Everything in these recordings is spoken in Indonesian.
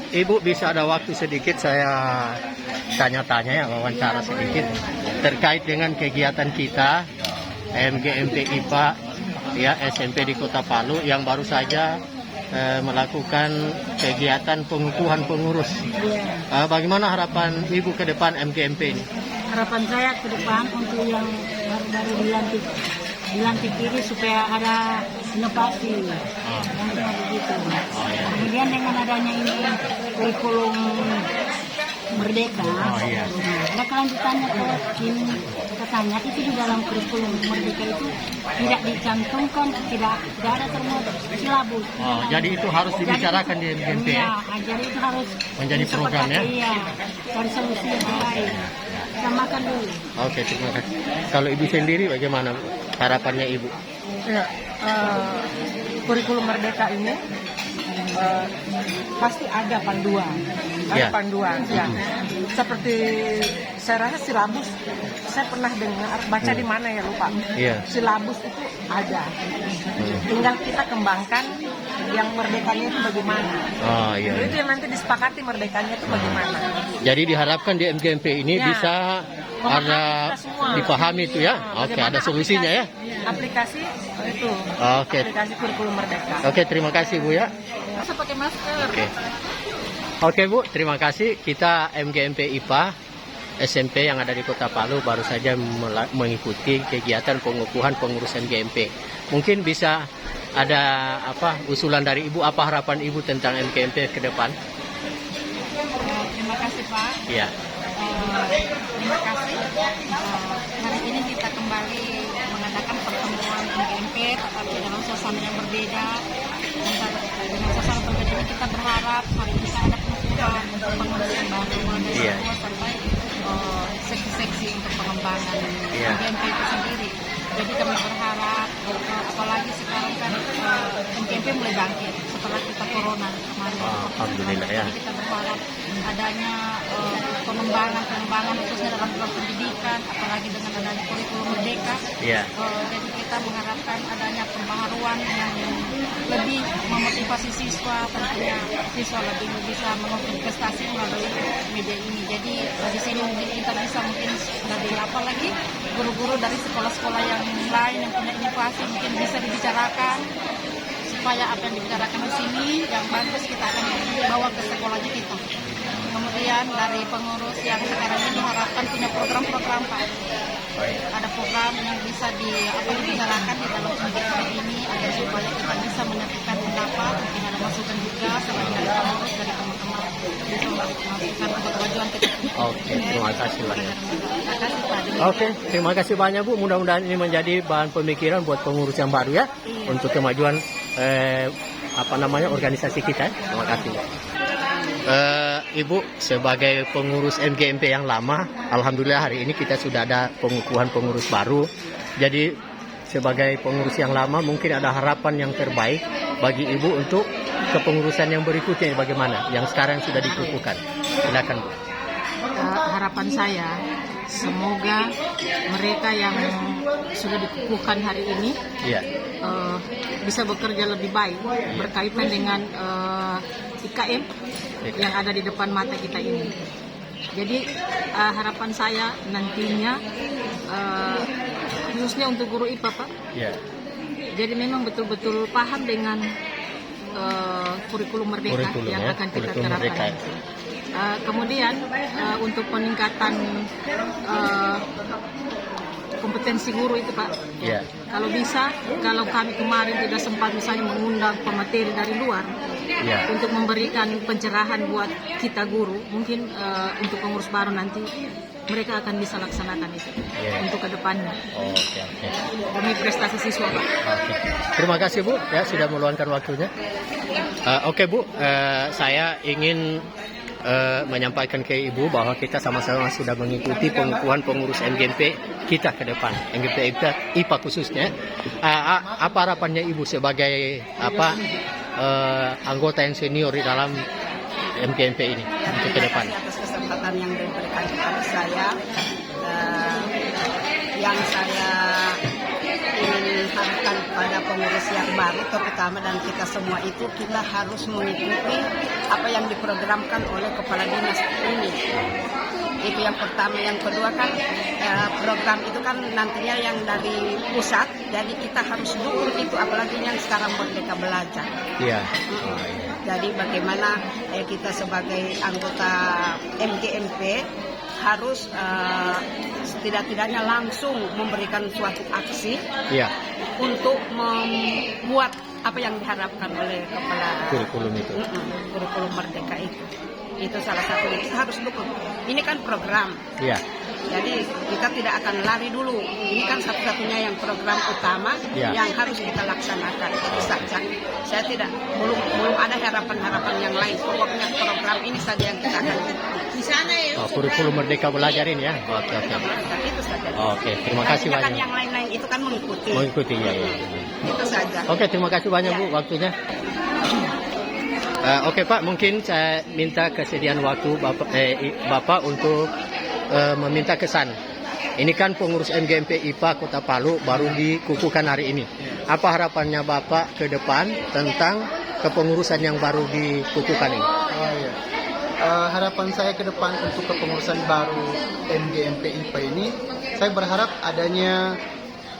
Ibu bisa ada waktu sedikit saya tanya-tanya ya, wawancara sedikit terkait dengan kegiatan kita MGMP IPA ya SMP di Kota Palu yang baru saja melakukan kegiatan pengukuhan pengurus. Bagaimana harapan Ibu ke depan MGMP ini? Harapan saya ke depan untuk yang baru dilantik ini supaya ada inovasi yang begitu. Kemudian dengan adanya ini kurikulum Merdeka, ada kelanjutannya ini katanya itu di dalam kurikulum Merdeka itu tidak dicantumkan, tidak ada termuat silabus. Jadi itu harus dibicarakan di MGMP. Iya, jadi itu harus menjadi program ya. Iya, cari solusi yang baik. Kita makan dulu. Oke, terima kasih. Kalau Ibu sendiri bagaimana harapannya Ibu? Ya, kurikulum Merdeka ini pasti ada panduan, ya. Seperti saya rasa silabus, saya pernah dengar baca di mana ya lupa. Silabus itu ada, tinggal kita kembangkan yang merdekanya itu bagaimana. Itu yang nanti disepakati merdekanya itu bagaimana. Jadi diharapkan di MGMP ini bisa ada dipahami itu ya. Oke, ada solusinya ya. Aplikasi itu. Oke. Aplikasi kurikulum Merdeka. Oke, terima kasih Bu ya. Masa pakai masker. Oke Bu, terima kasih. Kita MGMP IPA SMP yang ada di Kota Palu baru saja mengikuti kegiatan pengukuhan pengurus MGMP. Mungkin bisa ada usulan dari Ibu, apa harapan Ibu tentang MGMP ke depan? Terima kasih Pak. Iya. Terima kasih. Hari ini kita kembali mengadakan pertemuan MGMP, tetapi dalam suasana yang berbeda. Dengan suasana berbeda ini kita berharap hari ini kita ada pengukuhan untuk pengurus yang baru mulai dari sampai seksi-seksi untuk pengembangan MGMP itu sendiri. Jadi kami berharap, apalagi sekarang kan MGMP mulai bangkit setelah kita corona kemarin. Alhamdulillah ya. Jadi kita berharap adanya pengembangan khususnya dalam bidang pendidikan, apalagi dengan adanya kurikulum Merdeka. Jadi kita mengharapkan adanya pembaharuan yang lebih memotivasi siswa, tentunya siswa lebih bisa mengukir prestasi melalui media ini. Jadi di sini mungkin kita bisa dari apalagi guru-guru dari sekolah-sekolah yang lain yang punya inovasi mungkin bisa dibicarakan supaya apa yang dibicarakan di sini yang bagus kita akan bawa ke sekolahnya kita. Kemudian dari pengurus yang sekarang ini diharapkan punya program-program Pak. Ada program yang bisa dibicarakan di dalam pendidikan ini agar supaya kita bisa menyatukan pendapat, mungkin ada masukan juga selain dari pengurus dari teman-teman bisa masukan untuk kemajuan kita. Oke, terima kasih banyak. Terima kasih Pak. Oke, terima kasih banyak Bu. Mudah-mudahan ini menjadi bahan pemikiran buat pengurus yang baru ya untuk kemajuan organisasi kita. Terima kasih. Ibu sebagai pengurus MGMP yang lama, alhamdulillah hari ini kita sudah ada pengukuhan pengurus baru. Jadi sebagai pengurus yang lama mungkin ada harapan yang terbaik bagi Ibu untuk kepengurusan yang berikutnya bagaimana? Yang sekarang sudah dikukuhkan. Silakan Bu. Harapan saya semoga mereka yang sudah dikukuhkan hari ini bisa bekerja lebih baik berkaitan dengan IKM yang ada di depan mata kita ini. Jadi harapan saya nantinya khususnya untuk guru IPA Pak. Jadi memang betul-betul paham dengan kurikulum Merdeka yang akan kita terapkan. Kemudian untuk peningkatan kompetensi guru itu Pak. Kalau bisa, kalau kami kemarin tidak sempat misalnya mengundang pemateri dari luar untuk memberikan pencerahan buat kita guru, mungkin untuk pengurus baru nanti mereka akan bisa laksanakan itu untuk kedepannya. Demi prestasi siswa Pak. Terima kasih Bu ya sudah meluangkan waktunya. Oke Bu, saya ingin menyampaikan ke Ibu bahwa kita sama-sama sudah mengikuti pengukuhan pengurus MGMP kita ke depan, MGMP IPA khususnya. Apa harapannya Ibu sebagai anggota yang senior di dalam MGMP ini untuk ke depan? Atas kesempatan yang diberikan kepada saya, yang saya ingin mengharapkan pada pengurus yang baru, terutama dan kita semua itu, kita harus mengikuti apa yang diprogramkan oleh kepala dinas ini. Itu yang pertama. Yang kedua kan program itu kan nantinya yang dari pusat, jadi kita harus dukung itu, apalagi yang sekarang Merdeka Belajar. Iya. Jadi bagaimana kita sebagai anggota MGMP harus setidak-tidaknya langsung memberikan suatu aksi untuk membuat apa yang diharapkan oleh kepala Kurikulum itu. kurikulum Merdeka itu salah satu kita harus dukung. Ini kan program. Iya. Jadi kita tidak akan lari dulu. Ini kan satu-satunya yang program utama yang harus kita laksanakan. Itu saja. Saya belum ada harapan-harapan yang lain. Pokoknya program ini saja yang kita akan ikuti. Di sana ya. Kurikulum Merdeka Belajar ini ya. Oke. Itu saja. Oke, terima kasih Kan banyak. yang lain-lain itu kan mengikuti. Mengikuti ya. Itu saja. Oke, terima kasih banyak Bu waktunya. Oke Pak, mungkin saya minta kesediaan waktu Bapak untuk meminta kesan. Ini kan pengurus MGMP IPA Kota Palu baru dikukuhkan hari ini. Apa harapannya Bapak ke depan tentang kepengurusan yang baru dikukuhkan ini? Harapan saya ke depan untuk kepengurusan baru MGMP IPA ini, saya berharap adanya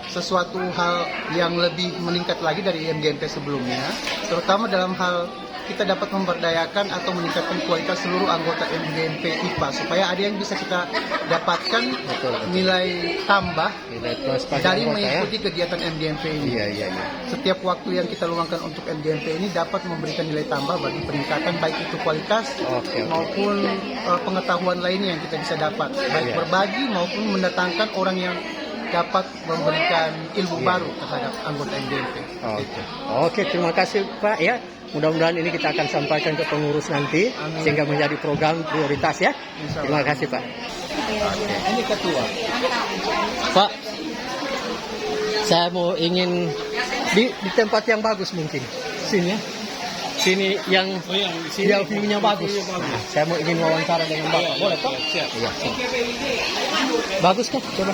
sesuatu hal yang lebih meningkat lagi dari MGMP sebelumnya, terutama dalam hal kita dapat memberdayakan atau meningkatkan kualitas seluruh anggota MGMP IPA supaya ada yang bisa kita dapatkan nilai tambah dari mengikuti kegiatan MGMP ini. Iya. Setiap waktu yang kita luangkan untuk MGMP ini dapat memberikan nilai tambah bagi peningkatan baik itu kualitas maupun pengetahuan lainnya yang kita bisa dapat, baik berbagi maupun mendatangkan orang yang dapat memberikan ilmu baru terhadap anggota MGMP. Oke, terima kasih Pak ya. Mudah-mudahan ini kita akan sampaikan ke pengurus nanti sehingga menjadi program prioritas ya. Terima kasih Pak. Ini ketua. Pak, saya mau ingin di tempat yang bagus mungkin. Sini ya. Sini yang view-nya bagus. Nah, saya mau ingin wawancara dengan Bapak. Boleh Pak? Iya. Bagus kan? Coba.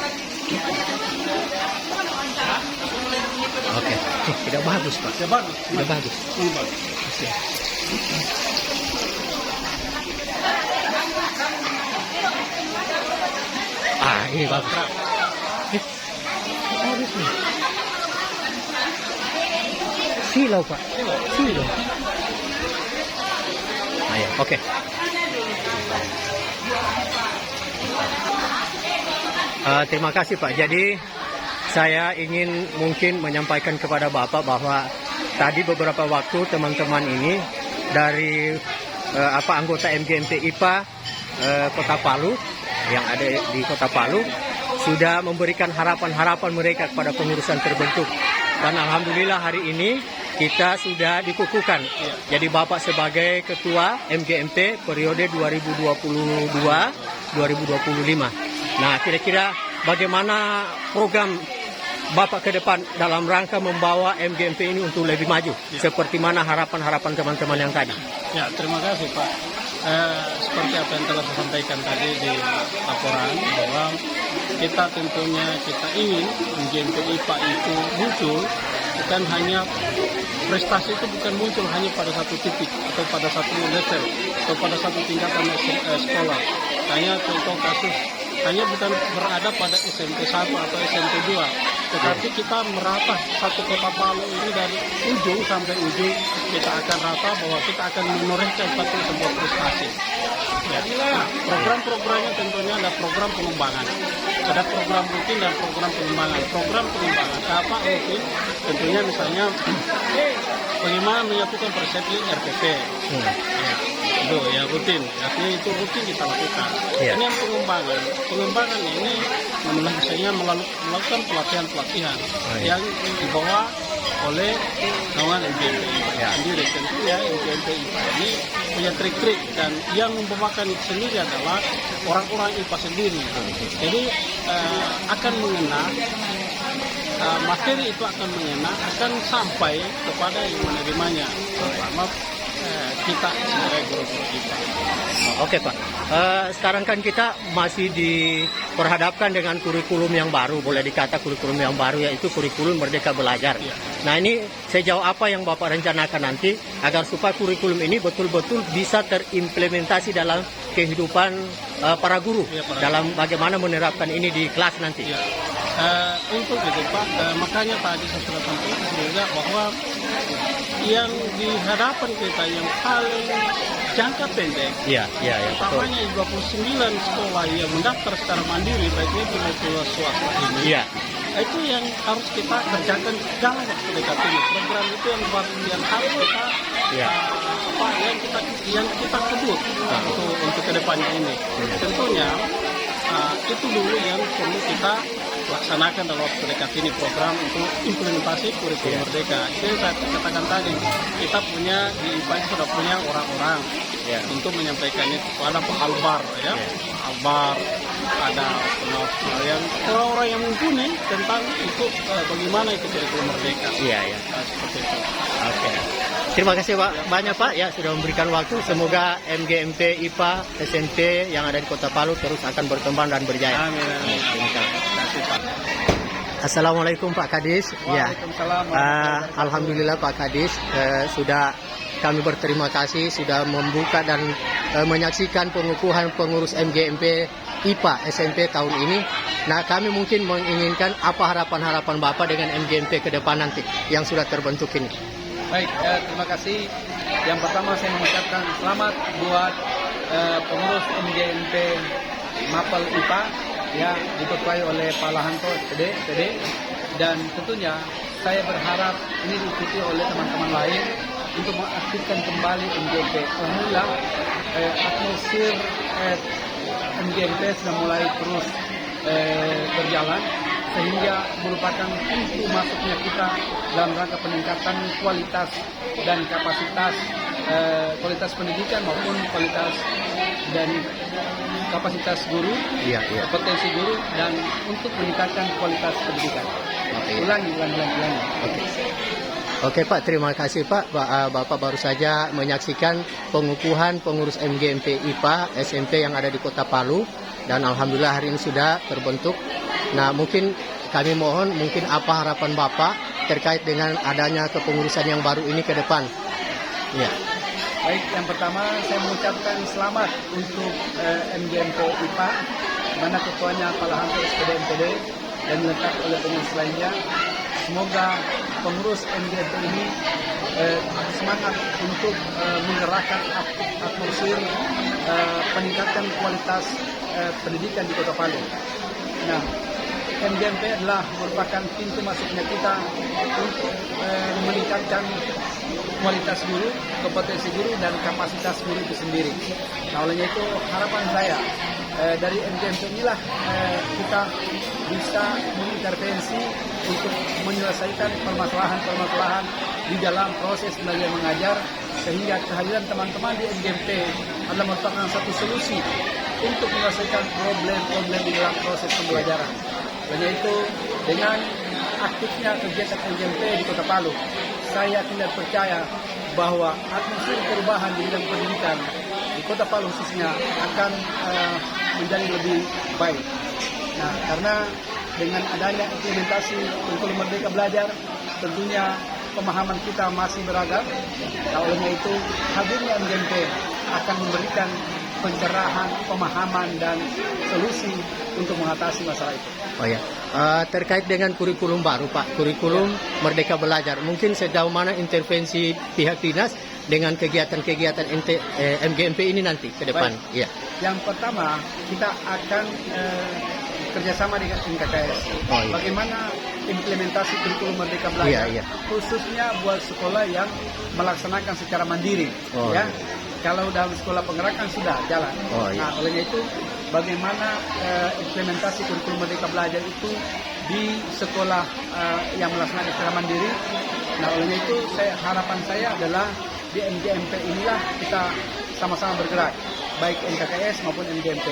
Oke. Tidak bagus Pak. Tidak bagus. Ini bagus. Bagus nih. Silau Pak. Silau. Ayo, oke. Terima kasih Pak. Jadi saya ingin mungkin menyampaikan kepada Bapak bahwa tadi beberapa waktu teman-teman ini dari anggota MGMP IPA Kota Palu yang ada di Kota Palu sudah memberikan harapan-harapan mereka kepada pengurusan terbentuk. Dan alhamdulillah hari ini kita sudah dikukuhkan. Jadi Bapak sebagai Ketua MGMP periode 2022-2025. Nah, kira-kira bagaimana program Bapak ke depan dalam rangka membawa MGMP ini untuk lebih maju? Seperti mana harapan-harapan teman-teman yang tadi? Ya, terima kasih Pak. Seperti apa yang telah saya sampaikan tadi di laporan, bahwa kita tentunya ingin MGMP IPA itu muncul, bukan hanya prestasi itu bukan muncul hanya pada satu titik atau pada satu level atau pada satu tingkatan sekolah. Hanya contoh kasus, hanya bukan berada pada SMP 1 atau SMP 2, tetapi kita merata satu Kota Palu ini dari ujung sampai ujung, kita akan rata bahwa kita akan menorehkan satu sebuah prestasi. Ya. Nah, program-programnya tentunya ada program pengembangan, ada program rutin dan program pengembangan. Program pengembangan apa rutin? Tentunya misalnya bagaimana menyatukan persepsi RPP. Itu ya rutin, artinya itu rutin kita lakukan. Ini yang pengembangan. Pengembangan ini misalnya melakukan pelatihan-pelatihan yang dibawa oleh kawan MGMP sendiri. Tentunya MGMP ini punya trik-trik, dan yang membawakan itu sendiri adalah orang-orang IPA sendiri. Jadi akan mengena materi itu akan mengena, akan sampai kepada yang menerimanya. Pertama kita sebagai guru-guru IPA. Oke Pak, sekarang kan kita masih diperhadapkan dengan kurikulum yang baru, boleh dikata kurikulum yang baru, yaitu kurikulum Merdeka Belajar. Nah ini sejauh apa yang Bapak rencanakan nanti agar supaya kurikulum ini betul-betul bisa terimplementasi dalam kehidupan para guru, dalam bagaimana menerapkan ini di kelas nanti? Untuk itu Pak, makanya tadi saya sudah sampaikan juga bahwa yang di hadapan kita yang paling jangka pendek, utamanya 29 sekolah yang mendaftar secara mandiri, baik itu maupun swasta ini, itu yang harus kita kerjakan dalam waktu dekat ini. Program itu yang harus kita yang kita kebut untuk kedepannya ini. Tentunya itu dulu yang perlu kita laksanakan dalam waktu dekat ini, program untuk implementasi kurikulum Merdeka. Jadi saya katakan tadi, kita punya di IPA sudah punya orang-orang untuk menyampaikan itu. Ada Pak Albar, Albar, ada orang-orang yang mumpuni tentang itu bagaimana itu kurikulum Merdeka. Seperti itu. Oke. Terima kasih Pak banyak Pak ya sudah memberikan waktu. Semoga MGMP IPA SMP yang ada di Kota Palu terus akan berkembang dan berjaya. Amin. Terima kasih Pak. Assalamualaikum Pak Kadis. Waalaikumsalam. Alhamdulillah Pak Kadis sudah kami berterima kasih sudah membuka dan menyaksikan pengukuhan pengurus MGMP IPA SMP tahun ini. Nah kami mungkin menginginkan apa harapan-harapan Bapak dengan MGMP ke depan nanti yang sudah terbentuk ini. Baik, terima kasih. Yang pertama saya mengucapkan selamat buat pengurus MGMP Mapel IPA ya, diketuai oleh Pak Lahanto PD, dan tentunya saya berharap ini diikuti oleh teman-teman lain untuk mengaktifkan kembali MGMP. Alhamdulillah atmosfer MGMP sudah mulai terus berjalan, sehingga merupakan pintu masuknya kita dalam rangka peningkatan kualitas dan kapasitas pendidikan maupun kualitas dan kapasitas guru, potensi guru, dan untuk meningkatkan kualitas pendidikan. Ulangi. Oke Pak, terima kasih Pak. Bapak baru saja menyaksikan pengukuhan pengurus MGMP IPA SMP yang ada di Kota Palu, dan alhamdulillah hari ini sudah terbentuk. Nah mungkin kami mohon apa harapan Bapak terkait dengan adanya kepengurusan yang baru ini ke depan? Baik, yang pertama saya mengucapkan selamat untuk MGMP IPA, mana ketuanya Pak Lahanto SPD MPD dan lengkap oleh pengurus lainnya. Semoga pengurus MGMP ini semangat untuk menggerakkan atmosfer peningkatan kualitas pendidikan di Kota Palu. Nah, MGMP adalah merupakan pintu masuknya kita untuk meningkatkan kualitas guru, kompetensi guru, dan kapasitas guru itu sendiri. Nah, olehnya itu harapan saya dari MGMP inilah kita bisa mengintervensi untuk menyelesaikan permasalahan-permasalahan di dalam proses belajar mengajar, sehingga kehadiran teman-teman di MGMP adalah merupakan satu solusi untuk menyelesaikan problem-problem di dalam proses pembelajaran. Oleh itu, dengan aktifnya kegiatan MGMP di Kota Palu, saya tidak percaya bahwa atmosfer perubahan di bidang pendidikan di Kota Palu khususnya akan menjadi lebih baik. Nah, karena dengan adanya implementasi kurikulum Merdeka Belajar, tentunya pemahaman kita masih beragam. Nah, olehnya itu hadirnya MGMP akan memberikan pencerahan, pemahaman, dan solusi untuk mengatasi masalah itu. Terkait dengan kurikulum baru Pak, kurikulum Merdeka Belajar, mungkin sejauh mana intervensi pihak dinas dengan kegiatan-kegiatan MGMP ini nanti ke depan? Yang pertama, kita akan kerjasama dengan NKKS. Bagaimana implementasi kurikulum Merdeka Belajar, khususnya buat sekolah yang melaksanakan secara mandiri. Kalau dalam sekolah penggerakan sudah jalan. Nah, olehnya itu bagaimana implementasi kurikulum Merdeka Belajar itu di sekolah yang melaksanakan secara mandiri. Nah, olehnya itu harapan saya adalah di MGMP inilah kita sama-sama bergerak, baik NKKS maupun MGMP.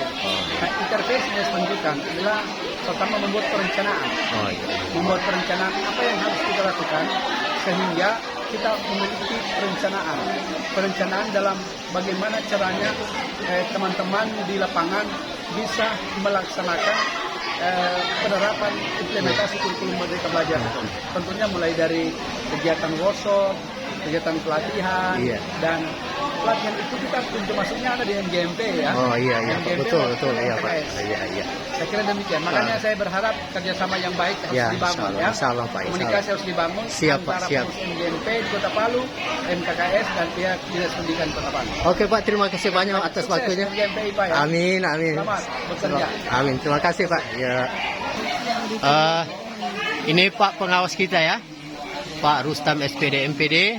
Nah, interface dinas pendidikan adalah pertama membuat perencanaan. Membuat perencanaan apa yang harus kita lakukan sehingga kita memiliki perencanaan dalam bagaimana caranya teman-teman di lapangan bisa melaksanakan penerapan implementasi kurikulum Merdeka Belajar. Tentunya mulai dari kegiatan workshop, kegiatan pelatihan, dan pelatihan itu kita pintu masuknya ada di MGMP ya. Oh iya, MGMP betul iya Pak. MTKS. Iya. Saya kira demikian. Makanya saya berharap kerjasama yang baik harus dibangun ya. Insyaallah Pak. Komunikasi harus dibangun Siap, Pak, antara siap. pengurus MGMP di Kota Palu, MKKS dan pihak Dinas Pendidikan Kota Palu. Oke Pak, terima kasih banyak atas Sukses waktunya. MGMP IPA ya. Amin. Selamat bekerja. Amin. Terima kasih Pak. Ya. Ini Pak pengawas kita ya, Pak Rustam SPD MPD.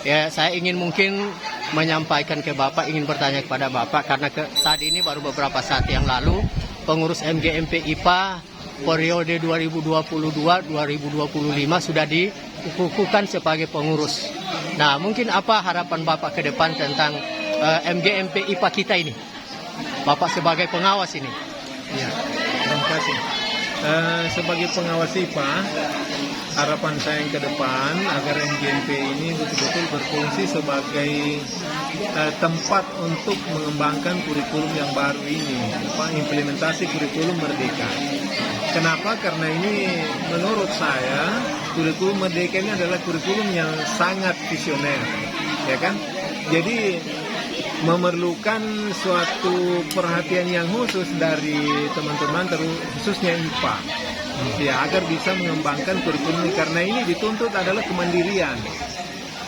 Ya, saya ingin mungkin menyampaikan ke Bapak, ingin bertanya kepada Bapak karena tadi ini baru beberapa saat yang lalu pengurus MGMP IPA periode 2022-2025 sudah dikukuhkan sebagai pengurus. Nah, mungkin apa harapan Bapak ke depan tentang MGMP IPA kita ini? Bapak sebagai pengawas ini. Ya, terima kasih. Sebagai pengawas IPA, harapan saya yang ke depan agar MGMP ini betul-betul berfungsi sebagai tempat untuk mengembangkan kurikulum yang baru ini, implementasi kurikulum Merdeka. Kenapa? Karena ini menurut saya kurikulum Merdeka ini adalah kurikulum yang sangat visioner, ya kan? Jadi memerlukan suatu perhatian yang khusus dari teman-teman, khususnya IPA, ya, agar bisa mengembangkan kurikulum ini, karena ini dituntut adalah kemandirian.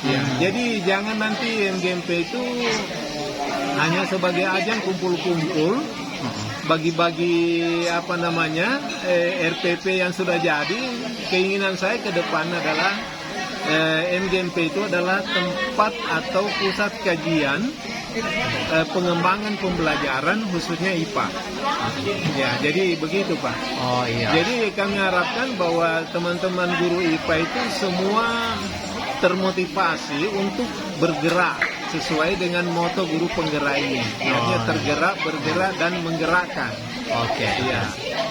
Ya, jadi jangan nanti MGMP itu hanya sebagai ajang kumpul-kumpul, bagi-bagi RPP yang sudah jadi. Keinginan saya ke depan adalah MGMP itu adalah tempat atau pusat kajian pengembangan pembelajaran khususnya IPA. Ya, jadi begitu Pak. Oh iya. Jadi kami harapkan bahwa teman-teman guru IPA itu semua termotivasi untuk bergerak sesuai dengan moto guru penggerak ini. Artinya tergerak, bergerak, dan menggerakkan. Oke. Ya.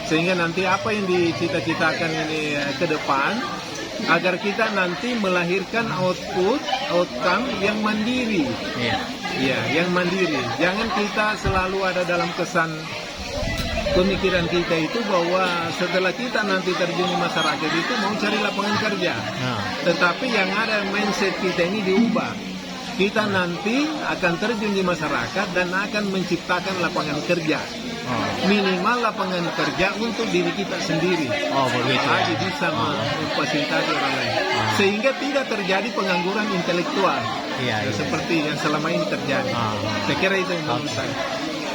Sehingga nanti apa yang dicita-citakan ini ke depan, agar kita nanti melahirkan outcome yang mandiri. Ya, yang mandiri. Jangan kita selalu ada dalam kesan pemikiran kita itu bahwa setelah kita nanti terjun di masyarakat itu mau cari lapangan kerja. Tetapi yang ada mindset kita ini diubah. Kita nanti akan terjun di masyarakat dan akan menciptakan lapangan kerja. Minimal lapangan kerja untuk diri kita sendiri. Begitu. Jadi bisa memfasilitasi orang lain. Sehingga tidak terjadi pengangguran intelektual. Seperti yang selama ini terjadi. Saya kira itu yang menurut saya.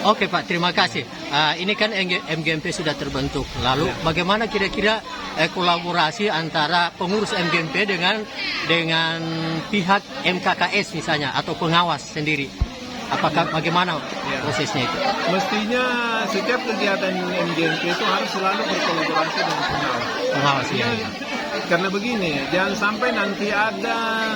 Oke Pak, terima kasih. Ini kan MGMP sudah terbentuk. Lalu bagaimana kira-kira kolaborasi antara pengurus MGMP dengan pihak MKKS misalnya atau pengawas sendiri? Apakah bagaimana prosesnya itu? Mestinya setiap kegiatan MGMP itu harus selalu berkolaborasi dengan pengawas. Pengawas ya. Karena begini, jangan sampai nanti ada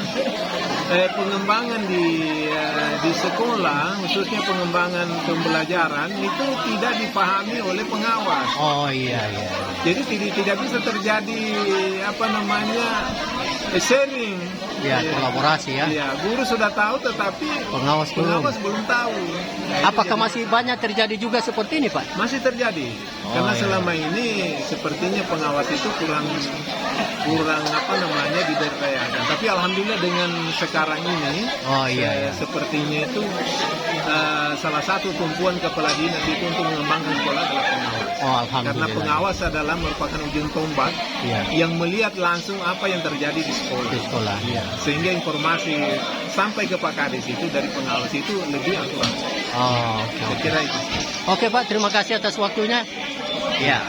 pengembangan di sekolah, khususnya pengembangan pembelajaran itu tidak dipahami oleh pengawas. Oh iya. Jadi tidak bisa terjadi sharing. Ya, kolaborasi ya. Ya, guru sudah tahu tetapi pengawas belum tahu. Apakah masih banyak terjadi juga seperti ini, Pak? Masih terjadi. Karena selama ini sepertinya pengawas itu kurang diberdayakan. Tapi alhamdulillah dengan sekarang ini sepertinya itu salah satu tumpuan kepala dinas itu untuk mengembangkan sekolah adalah pengawas. Karena pengawas adalah merupakan ujung tombak yang melihat langsung apa yang terjadi di sekolah. Sehingga informasi sampai ke Pak Kades itu dari pengawas itu lebih akurat. Saya kira itu. Oke Pak, terima kasih atas waktunya. Ya.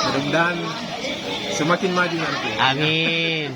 Mudah-mudahan semakin maju nanti. Amin.